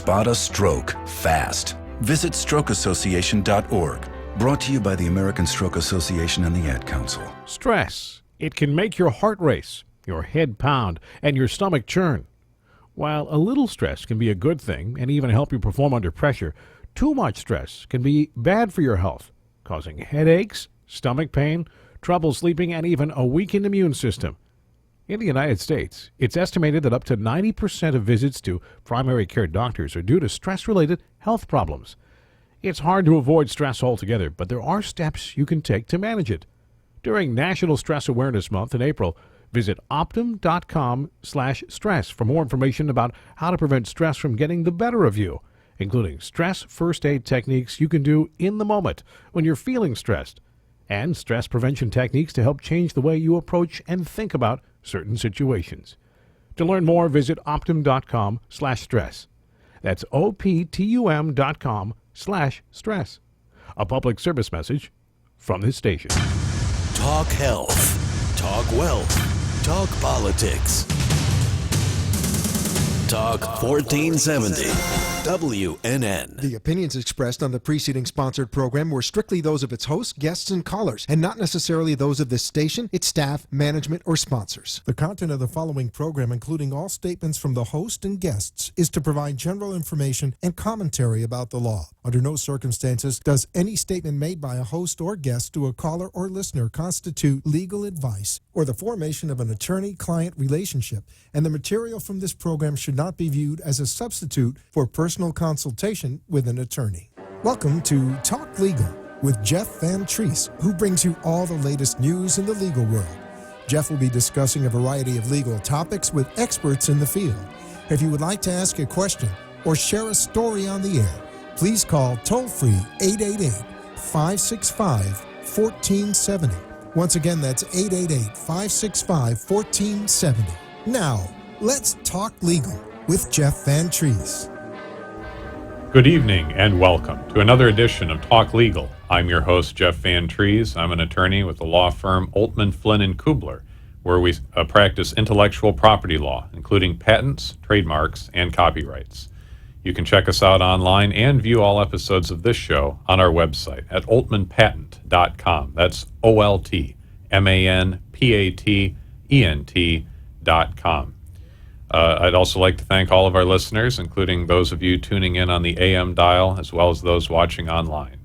spot a stroke fast. Visit strokeassociation.org. Brought to you by the American Stroke Association and the Ad Council. Stress. It can make your heart race, your head pound, and your stomach churn. While a little stress can be a good thing and even help you perform under pressure, too much stress can be bad for your health, causing headaches, stomach pain, trouble sleeping, and even a weakened immune system. In the United States, it's estimated that up to 90% of visits to primary care doctors are due to stress-related health problems. It's hard to avoid stress altogether, but there are steps you can take to manage it. During National Stress Awareness Month in April, visit optum.com/stress for more information about how to prevent stress from getting the better of you, including stress first aid techniques you can do in the moment when you're feeling stressed, and stress prevention techniques to help change the way you approach and think about certain situations. To learn more, visit optum.com/stress. That's optum.com/stress. A public service message from this station. Talk health. Talk wealth. Talk politics. Talk 1470. WNN. The opinions expressed on the preceding sponsored program were strictly those of its hosts, guests, and callers, and not necessarily those of this station, its staff, management, or sponsors. The content of the following program, including all statements from the host and guests, is to provide general information and commentary about the law. Under no circumstances does any statement made by a host or guest to a caller or listener constitute legal advice or the formation of an attorney-client relationship, and the material from this program should not be viewed as a substitute for personal consultation with an attorney. Welcome to Talk Legal with Jeff Van Treese, who brings you all the latest news in the legal world. Jeff will be discussing a variety of legal topics with experts in the field. If you would like to ask a question or share a story on the air, please call toll-free 888-565-1470. Once again, that's 888-565-1470. Now, let's talk legal with Jeff Van Treese. Good evening and welcome to another edition of Talk Legal. I'm your host, Jeff Van Treese. I'm an attorney with the law firm Oltman, Flynn & Kubler, where we practice intellectual property law, including patents, trademarks, and copyrights. You can check us out online and view all episodes of this show on our website at oltmanpatent.com. That's OLTMANPATENT.com. I'd also like to thank all of our listeners, including those of you tuning in on the AM dial, as well as those watching online.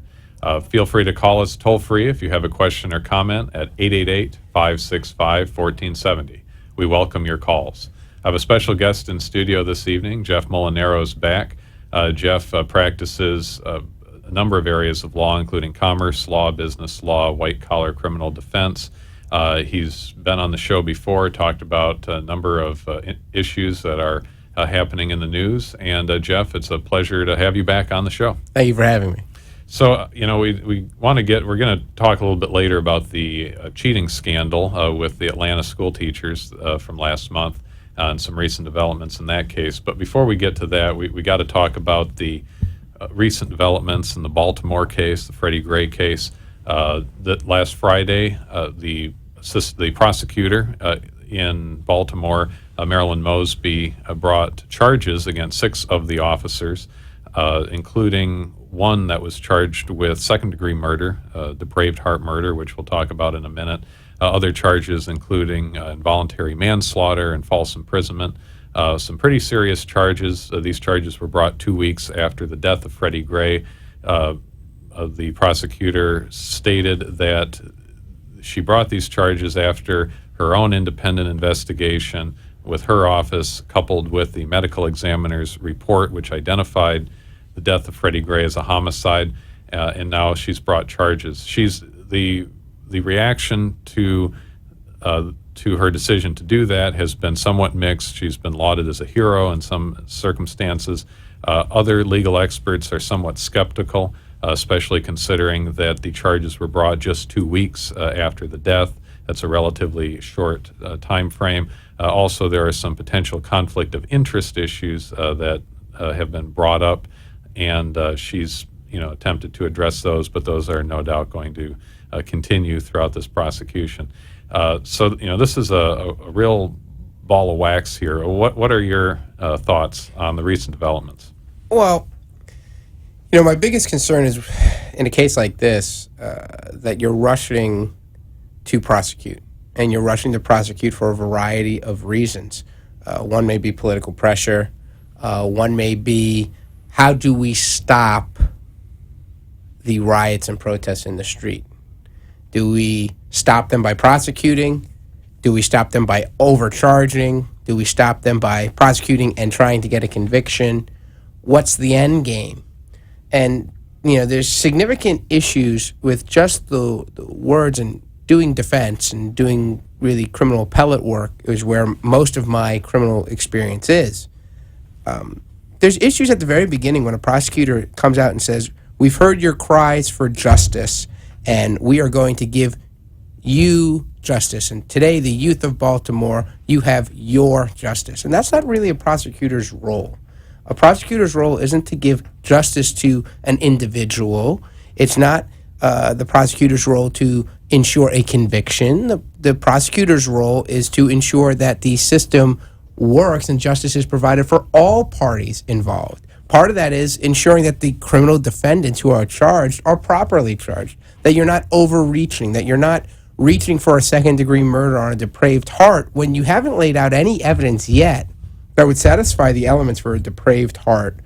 Feel free to call us toll-free if you have a question or comment at 888-565-1470. We welcome your calls. I have a special guest in studio this evening. Jeff Molinaro's back. Jeff practices a number of areas of law, including commerce law, business law, white-collar criminal defense. He's been on the show before, talked about a number of issues that are happening in the news. And Jeff, it's a pleasure to have you back on the show. Thank you for having me. So, we want to we're going to talk a little bit later about the cheating scandal with the Atlanta school teachers from last month and some recent developments in that case. But before we get to that, we got to talk about the recent developments in the Baltimore case, the Freddie Gray case. That last Friday, the prosecutor in Baltimore, Marilyn Mosby, brought charges against 6 of the officers, including one that was charged with second-degree murder, depraved heart murder, which we'll talk about in a minute. Other charges including involuntary manslaughter and false imprisonment. Some pretty serious charges. These charges were brought 2 weeks after the death of Freddie Gray. The prosecutor stated that she brought these charges after her own independent investigation with her office, coupled with the medical examiner's report, which identified the death of Freddie Gray as a homicide, and now she's brought charges. The reaction to her decision to do that has been somewhat mixed. She's been lauded as a hero in some circumstances. Other legal experts are somewhat skeptical, especially considering that the charges were brought just 2 weeks after the death. That's a relatively short time frame. Also, there are some potential conflict of interest issues that have been brought up, and she's attempted to address those, but those are no doubt going to continue throughout this prosecution. So this is a real ball of wax here. What are your thoughts on the recent developments? Well, my biggest concern is in a case like this that you're rushing to prosecute, and you're rushing to prosecute for a variety of reasons. One may be political pressure. One may be, how do we stop the riots and protests in the street? Do we stop them by prosecuting? Do we stop them by overcharging? Do we stop them by prosecuting and trying to get a conviction? What's the end game? And, there's significant issues with just the words, and doing defense and doing really criminal appellate work is where most of my criminal experience is. There's issues at the very beginning when a prosecutor comes out and says, we've heard your cries for justice, and we are going to give you justice. And today, the youth of Baltimore, you have your justice. And that's not really a prosecutor's role. A prosecutor's role isn't to give justice to an individual. It's not the prosecutor's role to ensure a conviction. The prosecutor's role is to ensure that the system works and justice is provided for all parties involved. Part of that is ensuring that the criminal defendants who are charged are properly charged, that you're not overreaching, that you're not reaching for a second-degree murder on a depraved heart when you haven't laid out any evidence yet that would satisfy the elements for a depraved heart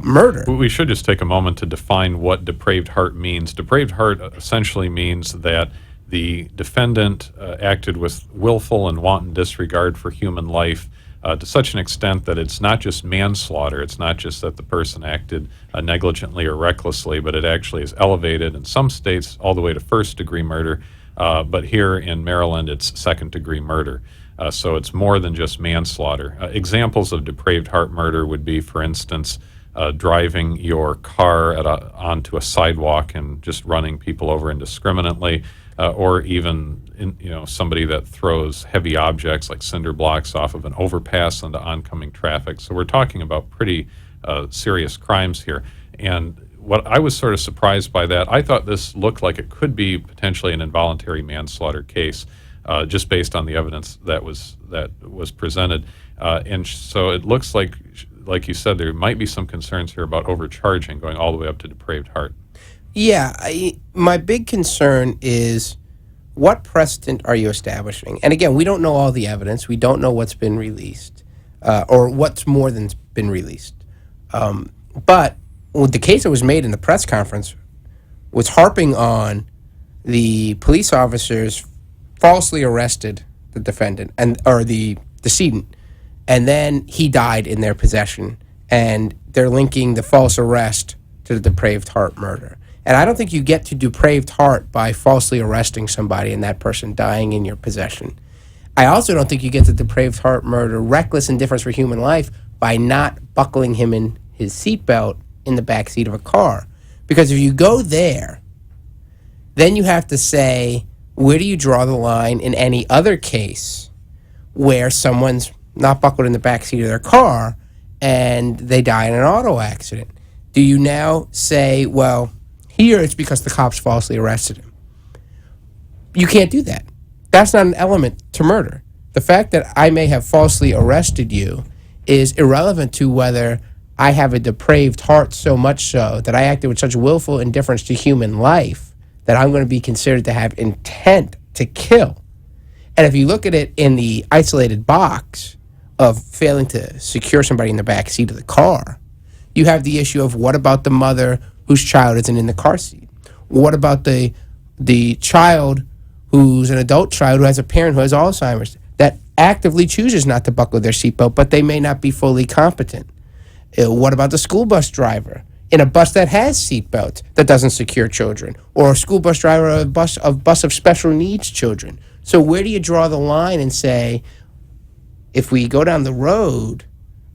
murder. We should just take a moment to define what depraved heart means. Depraved heart essentially means that the defendant acted with willful and wanton disregard for human life to such an extent that it's not just manslaughter. It's not just that the person acted negligently or recklessly, but it actually is elevated in some states all the way to first-degree murder. But here in Maryland, it's second-degree murder. So it's more than just manslaughter. Examples of depraved heart murder would be, for instance, driving your car onto a sidewalk and just running people over indiscriminately, or even somebody that throws heavy objects like cinder blocks off of an overpass into oncoming traffic. So we're talking about pretty serious crimes here. And what I was sort of surprised by that, I thought this looked like it could be potentially an involuntary manslaughter case, just based on the evidence that was presented. And so it looks like you said, there might be some concerns here about overcharging, going all the way up to depraved heart. Yeah, my big concern is, what precedent are you establishing? And again, we don't know all the evidence. We don't know what's been released, or what's more than's been released. But the case that was made in the press conference was harping on the police officers falsely arrested the defendant or the decedent, and then he died in their possession, and they're linking the false arrest to the depraved heart murder. And I don't think you get to depraved heart by falsely arresting somebody and that person dying in your possession. I also don't think you get to depraved heart murder, reckless indifference for human life, by not buckling him in his seatbelt in the back seat of a car. Because if you go there, then you have to say, where do you draw the line in any other case where someone's not buckled in the back seat of their car and they die in an auto accident? Do you now say, well, here it's because the cops falsely arrested him? You can't do that. That's not an element to murder. The fact that I may have falsely arrested you is irrelevant to whether I have a depraved heart, so much so that I acted with such willful indifference to human life that I'm going to be considered to have intent to kill. And if you look at it in the isolated box of failing to secure somebody in the back seat of the car, you have the issue of, what about the mother whose child isn't in the car seat? What about the child who's an adult child who has a parent who has Alzheimer's that actively chooses not to buckle their seatbelt, but they may not be fully competent? What about the school bus driver in a bus that has seatbelts that doesn't secure children, or a school bus driver of a bus of special needs children? So where do you draw the line and say, if we go down the road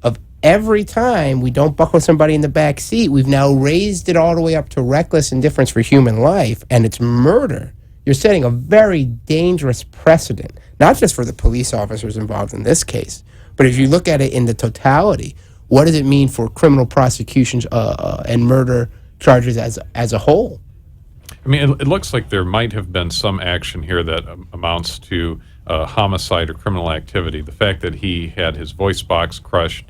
of every time we don't buckle somebody in the back seat, we've now raised it all the way up to reckless indifference for human life, and it's murder? You're setting a very dangerous precedent, not just for the police officers involved in this case, but if you look at it in the totality, what does it mean for criminal prosecutions and murder charges as a whole? I mean, it looks like there might have been some action here that amounts to homicide or criminal activity. The fact that he had his voice box crushed,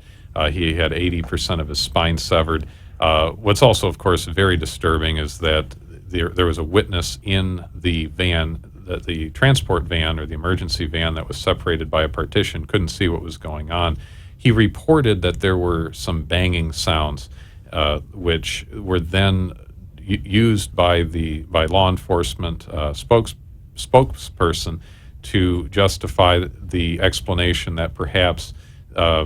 He had 80% of his spine severed. What's also, of course, very disturbing is that there was a witness in the van, the transport van or the emergency van that was separated by a partition, couldn't see what was going on. He reported that there were some banging sounds, which were then used by law enforcement spokesperson to justify the explanation that perhaps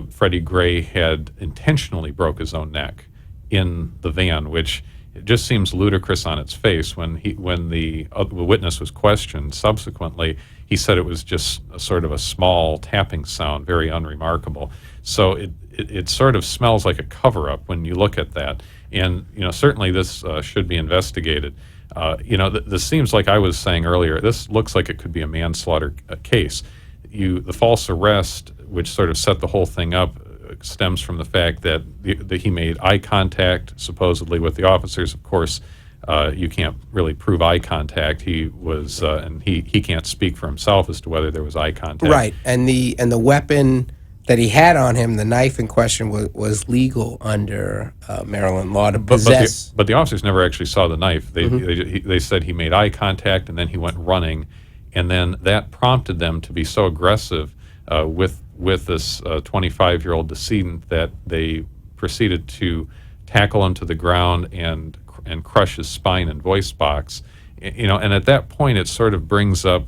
Freddie Gray had intentionally broke his own neck in the van, which it just seems ludicrous on its face. When the witness was questioned subsequently, he said it was just a sort of a small tapping sound, very unremarkable. So it sort of smells like a cover-up when you look at that. And certainly this should be investigated. This seems like I was saying earlier. This looks like it could be a manslaughter case. The false arrest, which sort of set the whole thing up, stems from the fact that he made eye contact supposedly with the officers. Of course, you can't really prove eye contact. He was, and he can't speak for himself as to whether there was eye contact. Right, and the weapon that he had on him, the knife in question, was legal under Maryland law to possess. But the officers never actually saw the knife. They said he made eye contact and then he went running, and then that prompted them to be so aggressive with this 25-year-old decedent that they proceeded to tackle him to the ground and crush his spine and voice box. And at that point it sort of brings up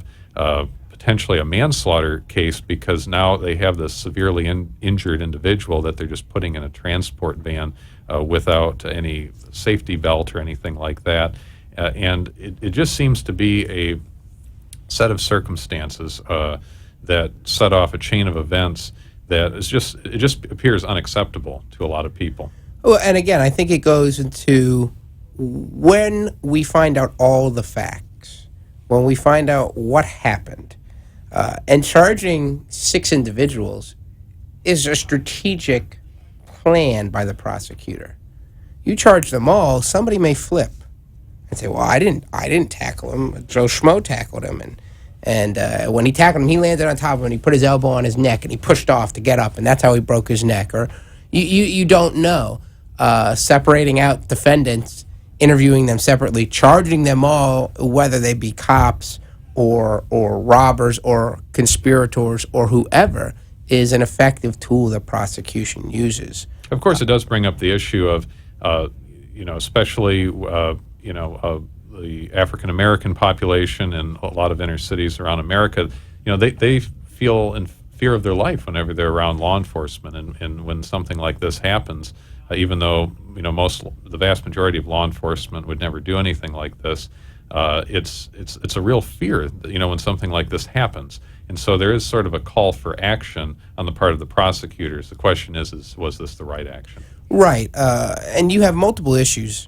potentially a manslaughter case, because now they have this severely injured individual that they're just putting in a transport van without any safety belt or anything like that. And it just seems to be a set of circumstances that set off a chain of events that it just appears unacceptable to a lot of people. Well, and again, I think it goes into when we find out all the facts, when we find out what happened, and charging 6 individuals is a strategic plan by the prosecutor. You charge them all, somebody may flip and say, "Well, I didn't tackle him. Joe Schmo tackled him, and when he tackled him, he landed on top of him, and he put his elbow on his neck, and he pushed off to get up, and that's how he broke his neck." Or you don't know. Separating out defendants, interviewing them separately, charging them all, whether they be cops or robbers or conspirators or whoever, is an effective tool that prosecution uses. Of course, it does bring up the issue of, especially, the African American population in a lot of inner cities around America. They feel in fear of their life whenever they're around law enforcement, and when something like this happens, even though the vast majority of law enforcement would never do anything like this, it's a real fear, when something like this happens. And so there is sort of a call for action on the part of the prosecutors. The question is was this the right action? Right, and you have multiple issues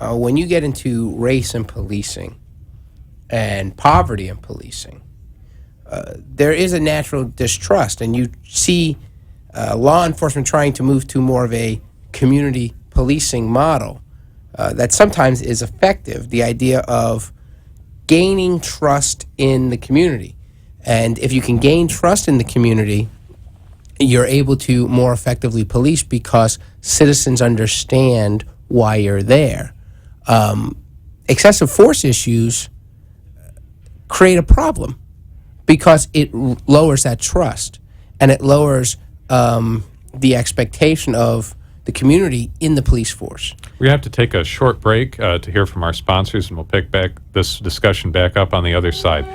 when you get into race and policing and poverty and policing. There is a natural distrust, and you see law enforcement trying to move to more of a community policing model that sometimes is effective. The idea of gaining trust in the community. And if you can gain trust in the community, you're able to more effectively police because citizens understand why you're there. Excessive force issues create a problem because it lowers that trust, and it lowers the expectation of the community in the police force. We have to take a short break to hear from our sponsors, and we'll pick back this discussion back up on the other side.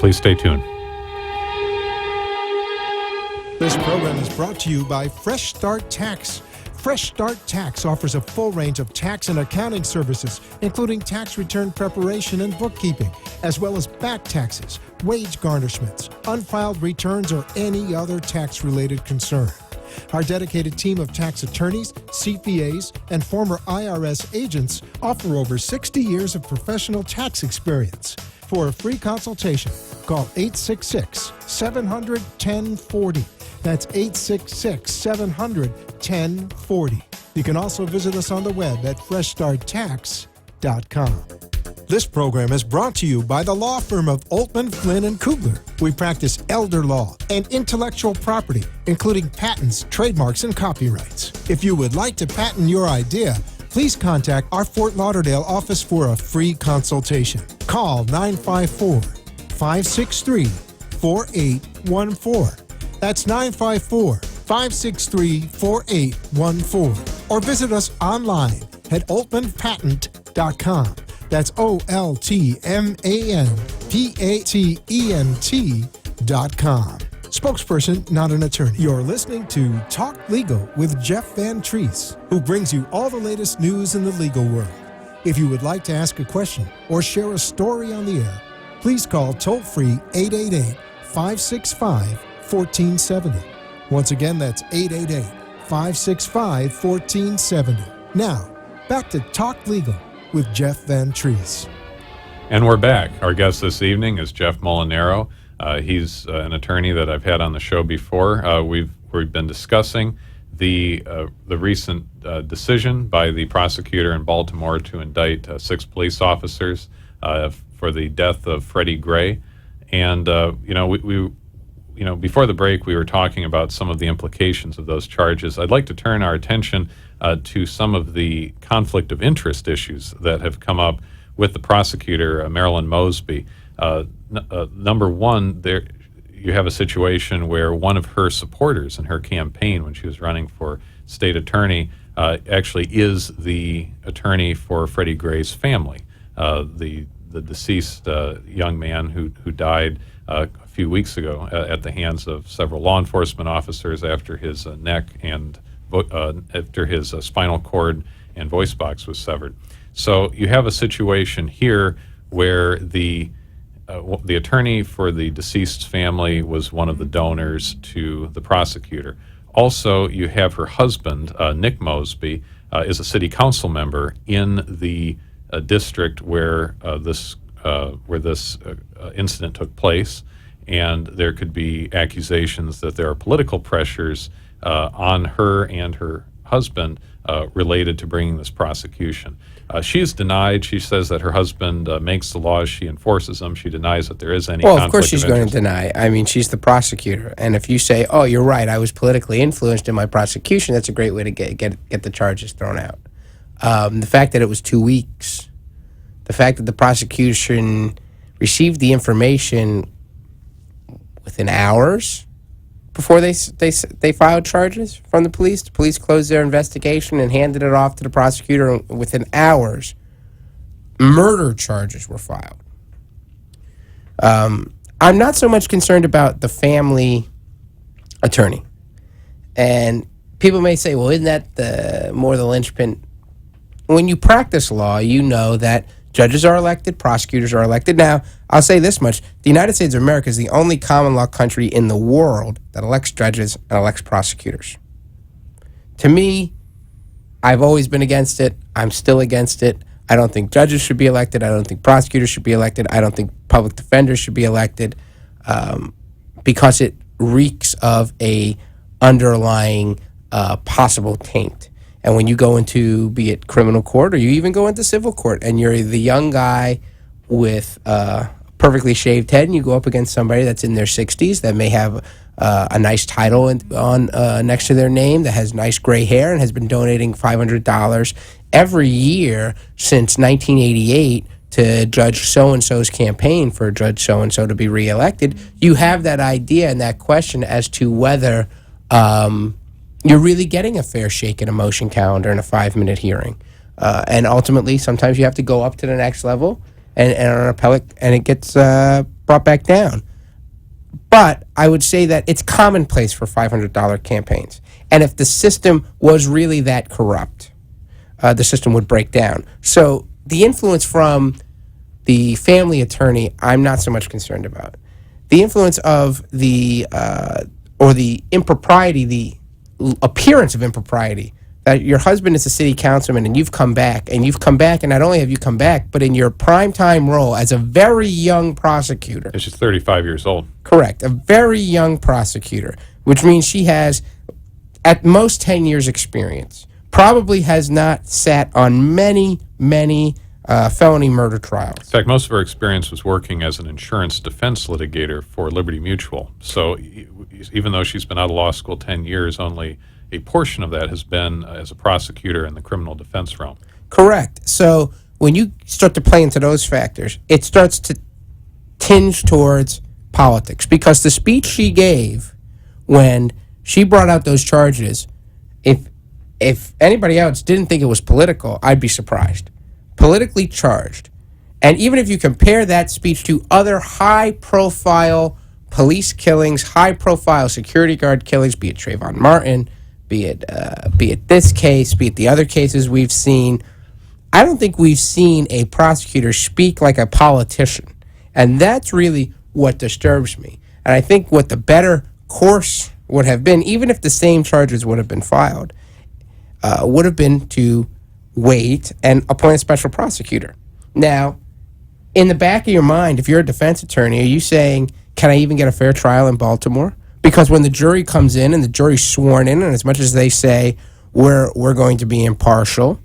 Please stay tuned. This program is brought to you by Fresh Start Tax. Fresh Start Tax offers a full range of tax and accounting services, including tax return preparation and bookkeeping, as well as back taxes, wage garnishments, unfiled returns, or any other tax-related concern. Our dedicated team of tax attorneys, CPAs, and former IRS agents offer over 60 years of professional tax experience. For a free consultation, call 866-700-1040. That's 866-700-1040. You can also visit us on the web at freshstarttax.com. This program is brought to you by the law firm of Altman, Flynn, and Kugler. We practice elder law and intellectual property, including patents, trademarks, and copyrights. If you would like to patent your idea, please contact our Fort Lauderdale office for a free consultation. Call 954-563-4814. That's 954-563-4814. Or visit us online at altmanpatent.com. That's OLTMANPATENT.com. Spokesperson, not an attorney. You're listening to Talk Legal with Jeff Van Treese, who brings you all the latest news in the legal world. If you would like to ask a question or share a story on the air, please call toll-free 888-565-1470. Once again, that's 888-565-1470. Now, back to Talk Legal with Jeff Van Treese. And we're back. Our guest this evening is Jeff Molinaro. He's an attorney that I've had on the show before. We've been discussing the recent decision by the prosecutor in Baltimore to indict 6 police officers for the death of Freddie Gray. And we before the break, we were talking about some of the implications of those charges. I'd like to turn our attention to some of the conflict of interest issues that have come up with the prosecutor, Marilyn Mosby. Number one, there you have a situation where one of her supporters in her campaign when she was running for state attorney actually is the attorney for Freddie Gray's family, the deceased young man who died a few weeks ago at the hands of several law enforcement officers after his neck and after his spinal cord and voice box was severed. So you have a situation here where the attorney for the deceased's family was one of the donors to the prosecutor. Also, you have her husband, Nick Mosby, is a city council member in the district where this incident took place, and there could be accusations that there are political pressures on her and her husband related to bringing this prosecution. She's denied. She says that her husband makes the laws, she enforces them. She denies that there is any conflict of course she's of going interest. to deny. I mean, she's the prosecutor. And if you say, oh, you're right, I was politically influenced in my prosecution, that's a great way to get the charges thrown out. The fact that it was 2 weeks, the fact that the prosecution received the information within hours before they filed charges from the police closed their investigation and handed it off to the prosecutor, and within hours, murder charges were filed. I'm not so much concerned about the family attorney. And people may say, well, isn't that more the linchpin? When you practice law, you know that judges are elected, prosecutors are elected. Now, I'll say this much. The United States of America is the only common law country in the world that elects judges and elects prosecutors. To me, I've always been against it. I'm still against it. I don't think judges should be elected. I don't think prosecutors should be elected. I don't think public defenders should be elected because it reeks of a underlying possible taint. And when you go into, be it criminal court or you even go into civil court, and you're the young guy with a perfectly shaved head, and you go up against somebody that's in their 60s that may have a nice title on next to their name, that has nice gray hair and has been donating $500 every year since 1988 to Judge so-and-so's campaign for Judge so-and-so to be reelected, you have that idea and that question as to whether you're really getting a fair shake in a motion calendar in a 5-minute hearing. And ultimately, sometimes you have to go up to the next level and on an appellate, and it gets brought back down. But I would say that it's commonplace for $500 campaigns. And if the system was really that corrupt, the system would break down. So the influence from the family attorney, I'm not so much concerned about. The influence of the impropriety, the appearance of impropriety, that your husband is a city councilman and you've come back, and not only have you come back, but in your primetime role as a very young prosecutor. She's 35 years old. Correct. A very young prosecutor, which means she has at most 10 years experience, probably has not sat on many felony murder trials. In fact, most of her experience was working as an insurance defense litigator for Liberty Mutual. So even though she's been out of law school 10 years, only a portion of that has been as a prosecutor in the criminal defense realm. Correct. So when you start to play into those factors, it starts to tinge towards politics, because the speech she gave when she brought out those charges, if anybody else didn't think it was political, I'd be surprised. Politically charged. And even if you compare that speech to other high-profile police killings, high-profile security guard killings, be it Trayvon Martin, be it this case, be it the other cases we've seen, I don't think we've seen a prosecutor speak like a politician. And that's really what disturbs me. And I think what the better course would have been, even if the same charges would have been filed, would have been to wait and appoint a special prosecutor. Now, in the back of your mind, if you're a defense attorney, are you saying, can I even get a fair trial in Baltimore? Because when the jury comes in and the jury's sworn in, and as much as they say we're going to be impartial,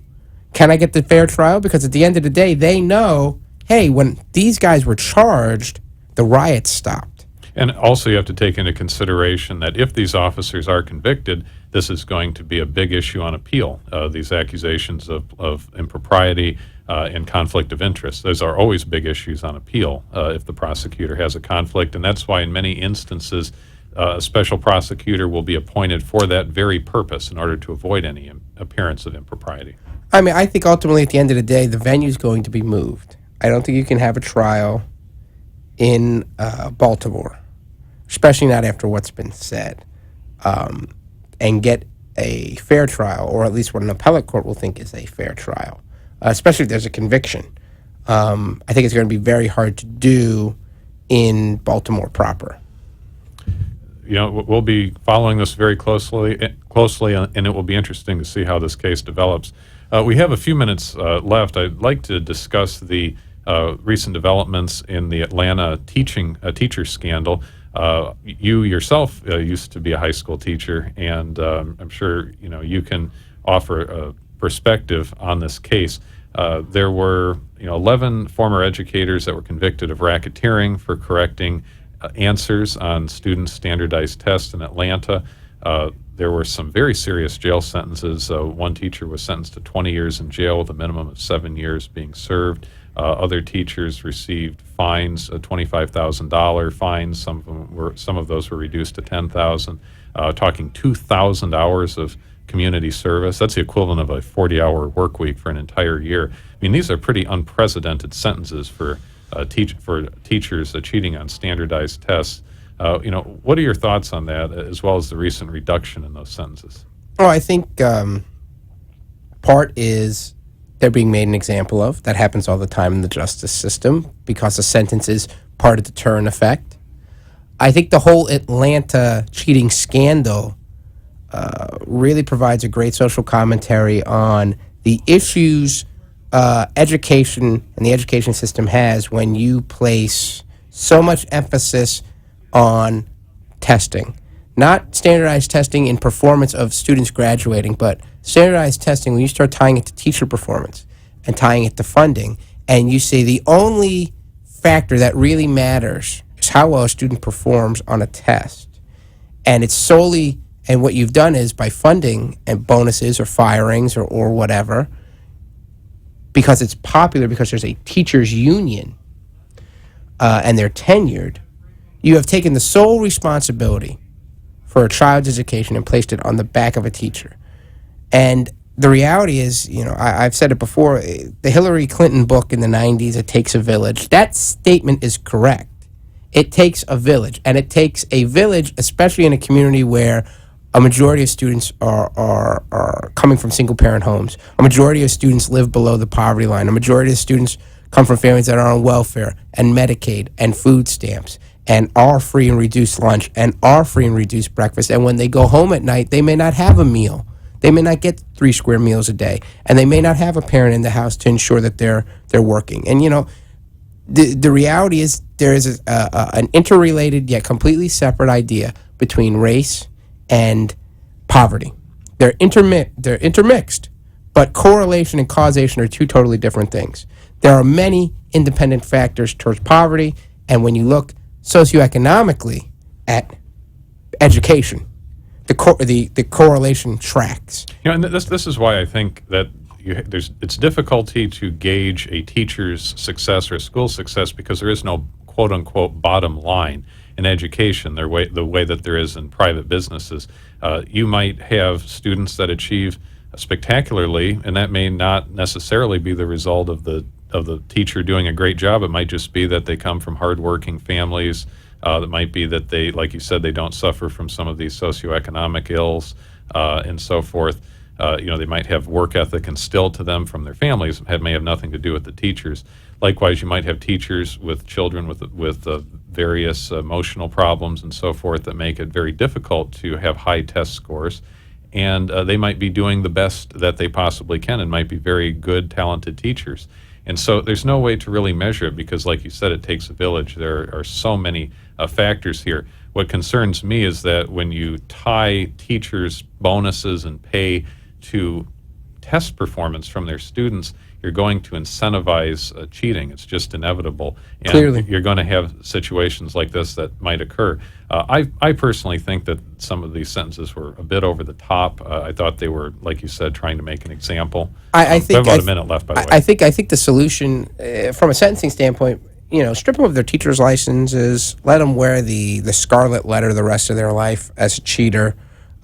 can I get the fair trial? Because at the end of the day, they know, hey, when these guys were charged, the riots stopped. And also you have to take into consideration that if these officers are convicted, this is going to be a big issue on appeal, these accusations of impropriety and conflict of interest. Those are always big issues on appeal if the prosecutor has a conflict, and that's why in many instances a special prosecutor will be appointed for that very purpose in order to avoid any appearance of impropriety. I mean, I think ultimately at the end of the day, the venue's going to be moved. I don't think you can have a trial in Baltimore, especially not after what's been said, and get a fair trial, or at least what an appellate court will think is a fair trial, especially if there's a conviction. I think it's going to be very hard to do in Baltimore proper. You know, we'll be following this very closely, and it will be interesting to see how this case develops. We have a few minutes left. I'd like to discuss the recent developments in the Atlanta teacher scandal. You yourself used to be a high school teacher, and I'm sure you can offer a perspective on this case. There were 11 former educators that were convicted of racketeering for correcting answers on students' standardized tests in Atlanta. There were some very serious jail sentences. One teacher was sentenced to 20 years in jail with a minimum of 7 years being served. Other teachers received fines, $25,000 fines. Some of those were reduced to $10,000. Talking 2,000 hours of community service. That's the equivalent of a 40-hour work week for an entire year. I mean, these are pretty unprecedented sentences for teachers cheating on standardized tests. What are your thoughts on that, as well as the recent reduction in those sentences? Well, I think part is they're being made an example of. That happens all the time in the justice system because a sentence is part of the deterrent effect. I think the whole Atlanta cheating scandal really provides a great social commentary on the issues education and the education system has when you place so much emphasis on testing. Not standardized testing in performance of students graduating, but standardized testing when you start tying it to teacher performance and tying it to funding, and you say the only factor that really matters is how well a student performs on a test. And it's solely, and what you've done is by funding and bonuses or firings or whatever, because it's popular, because there's a teachers union and they're tenured, you have taken the sole responsibility for a child's education and placed it on the back of a teacher. And the reality is, I've said it before, the Hillary Clinton book in the 90s, It Takes a Village, that statement is correct. It takes a village, and it takes a village, especially in a community where a majority of students are coming from single-parent homes. A majority of students live below the poverty line. A majority of students come from families that are on welfare and Medicaid and food stamps and are free and reduced lunch and are free and reduced breakfast. And when they go home at night, they may not have a meal. They may not get 3 square meals a day, and they may not have a parent in the house to ensure that they're working. And the reality is there is an interrelated yet completely separate idea between race and poverty. They're intermixed, But correlation and causation are two totally different things. There are many independent factors towards poverty, and when you look socioeconomically at education, the correlation tracks. And this is why I think that it's difficulty to gauge a teacher's success or a school's success because there is no quote unquote bottom line in education the way that there is in private businesses. You might have students that achieve spectacularly, and that may not necessarily be the result of the teacher doing a great job. It might just be that they come from hardworking families. That might be that they, like you said, they don't suffer from some of these socioeconomic ills and so forth. They might have work ethic instilled to them from their families. It may have nothing to do with the teachers. Likewise, you might have teachers with children with various emotional problems and so forth that make it very difficult to have high test scores. And they might be doing the best that they possibly can and might be very good, talented teachers. And so there's no way to really measure it because, like you said, it takes a village. There are so many factors here. What concerns me is that when you tie teachers' bonuses and pay to test performance from their students, you're going to incentivize cheating. It's just inevitable. And Clearly. You're going to have situations like this that might occur. I personally think that some of these sentences were a bit over the top. I thought they were, like you said, trying to make an example. I think we have about a minute left, by the way. I think the solution, from a sentencing standpoint, strip them of their teacher's licenses, let them wear the scarlet letter the rest of their life as a cheater.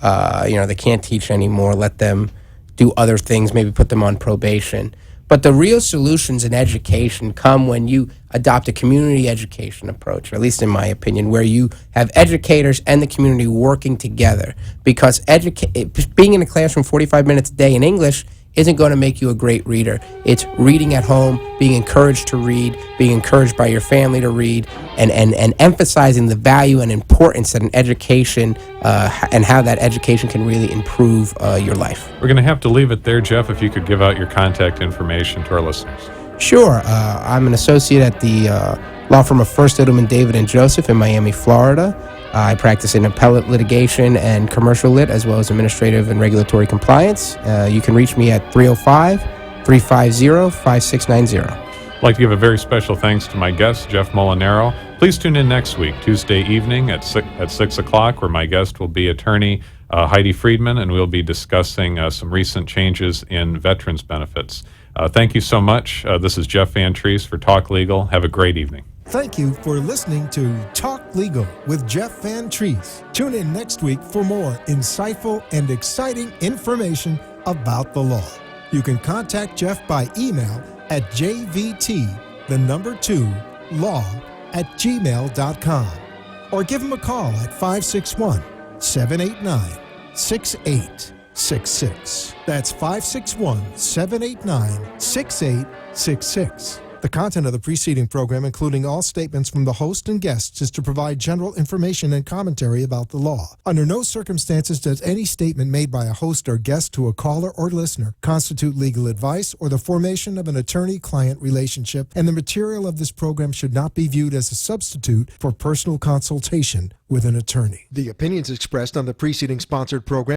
They can't teach anymore. Let them do other things, maybe put them on probation. But the real solutions in education come when you adopt a community education approach, or at least in my opinion, where you have educators and the community working together. Because being in a classroom 45 minutes a day in English isn't going to make you a great reader. It's reading at home, being encouraged to read, being encouraged by your family to read, and emphasizing the value and importance that an education and how that education can really improve your life. We're going to have to leave it there, Jeff, if you could give out your contact information to our listeners. Sure. I'm an associate at the law firm of First Edelman, David & Joseph in Miami, Florida. I practice in appellate litigation and commercial lit, as well as administrative and regulatory compliance. You can reach me at 305-350-5690. I'd like to give a very special thanks to my guest, Jeff Molinaro. Please tune in next week, Tuesday evening at 6 o'clock, where my guest will be attorney Heidi Friedman, and we'll be discussing some recent changes in veterans benefits. Thank you so much. This is Jeff Van Treese for Talk Legal. Have a great evening. Thank you for listening to Talk Legal with Jeff Van Treese. Tune in next week for more insightful and exciting information about the law. You can contact Jeff by email at jvt2law@gmail.com or give him a call at 561-789-6866. That's 561-789-6866. The content of the preceding program, including all statements from the host and guests, is to provide general information and commentary about the law. Under no circumstances does any statement made by a host or guest to a caller or listener constitute legal advice or the formation of an attorney-client relationship, and the material of this program should not be viewed as a substitute for personal consultation with an attorney. The opinions expressed on the preceding sponsored program